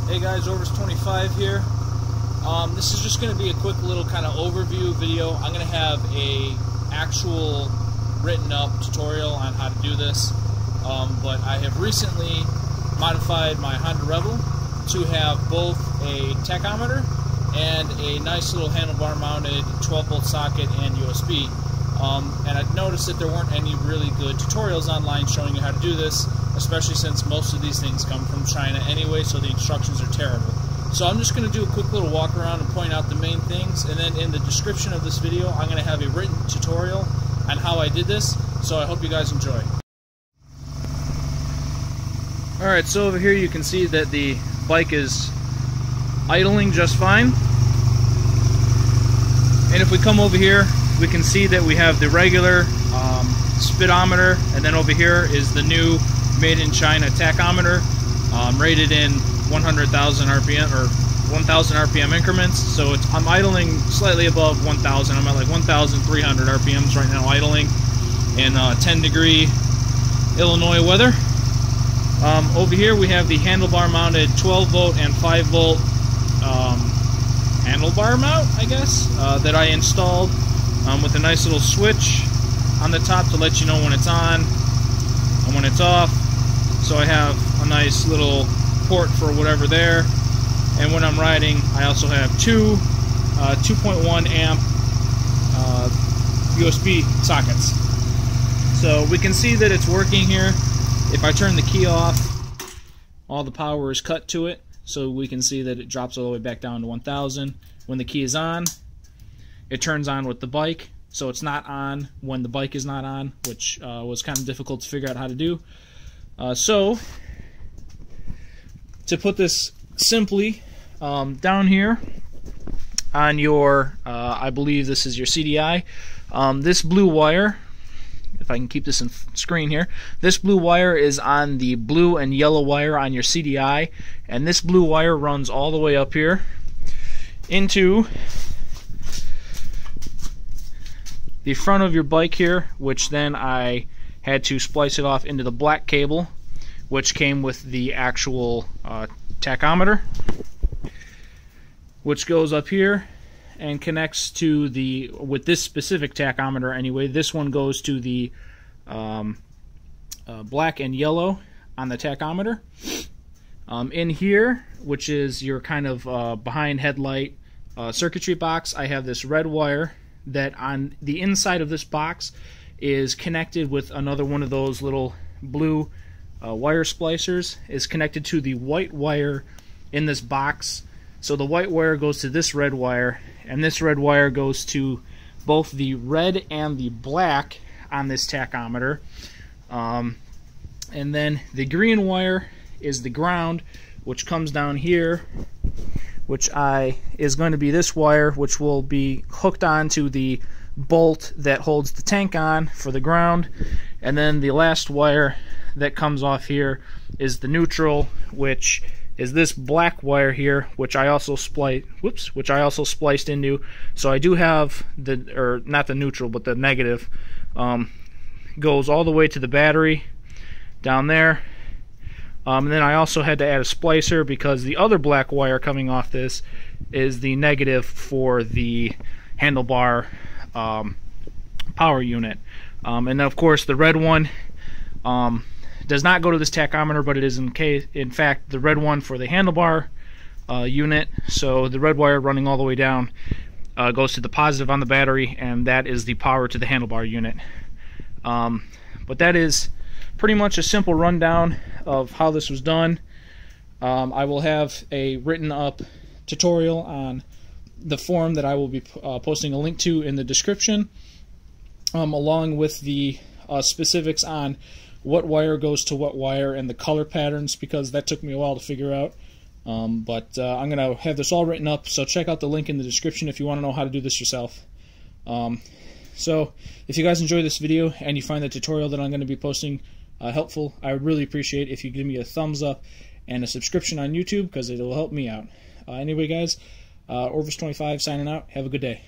Hey guys, Orvis25 here. This is just going to be a quick little kind of overview video. I'm going to have a actual written up tutorial on how to do this, but I have recently modified my Honda Rebel to have both a tachometer and a nice little handlebar mounted 12-volt socket and USB. And I noticed that there weren't any really good tutorials online showing you how to do this, especially since most of these things come from China anyway, so the instructions are terrible. So I'm just going to do a quick little walk around and point out the main things, and then in the description of this video I'm going to have a written tutorial on how I did this, so I hope you guys enjoy. Alright, so over here you can see that the bike is idling just fine. And if we come over here, we can see that we have the regular speedometer, and then over here is the new made in China tachometer, rated in 100,000 RPM or 1,000 RPM increments. So I'm idling slightly above 1,000. I'm at like 1,300 RPMs right now, idling in 10-degree Illinois weather. Over here we have the handlebar mounted 12-volt and 5-volt handlebar mount, I guess, that I installed with a nice little switch on the top to let you know when it's on and when it's off. So I have a nice little port for whatever there, and when I'm riding I also have two 2.1 amp USB sockets. So we can see that it's working here. If I turn the key off, all the power is cut to it, so we can see that it drops all the way back down to 1,000. When the key is on, it turns on with the bike, so it's not on when the bike is not on, which was kind of difficult to figure out how to do. So, to put this simply, down here on your, I believe this is your CDI, this blue wire, if I can keep this in screen here, this blue wire is on the blue and yellow wire on your CDI, and this blue wire runs all the way up here into the front of your bike here, which then I had to splice it off into the black cable, which came with the actual tachometer, which goes up here and connects to the, with this specific tachometer anyway, this one goes to the black and yellow on the tachometer. In here, which is your kind of behind headlight circuitry box, I have this red wire that on the inside of this box is connected with another one of those little blue wire splicers, is connected to the white wire in this box. So the white wire goes to this red wire, and this red wire goes to both the red and the black on this tachometer. And then the green wire is the ground, which comes down here, which is going to be this wire, which will be hooked onto the bolt that holds the tank on for the ground. And then the last wire that comes off here is the neutral, which is this black wire here, which I also spliced into. So I do have the, or not the neutral, but the negative, goes all the way to the battery down there. And then I also had to add a splicer because the other black wire coming off this is the negative for the handlebar power unit. And then of course the red one does not go to this tachometer, but it is in fact the red one for the handlebar unit. So the red wire running all the way down goes to the positive on the battery, and that is the power to the handlebar unit. But that is pretty much a simple rundown of how this was done. I will have a written up tutorial on the forum that I will be posting a link to in the description, along with the specifics on what wire goes to what wire and the color patterns, because that took me a while to figure out. But I'm going to have this all written up, so check out the link in the description if you want to know how to do this yourself. So if you guys enjoy this video and you find the tutorial that I'm going to be posting helpful, I would really appreciate if you give me a thumbs up and a subscription on YouTube, because it will help me out. Anyway guys, Orvis25 signing out. Have a good day.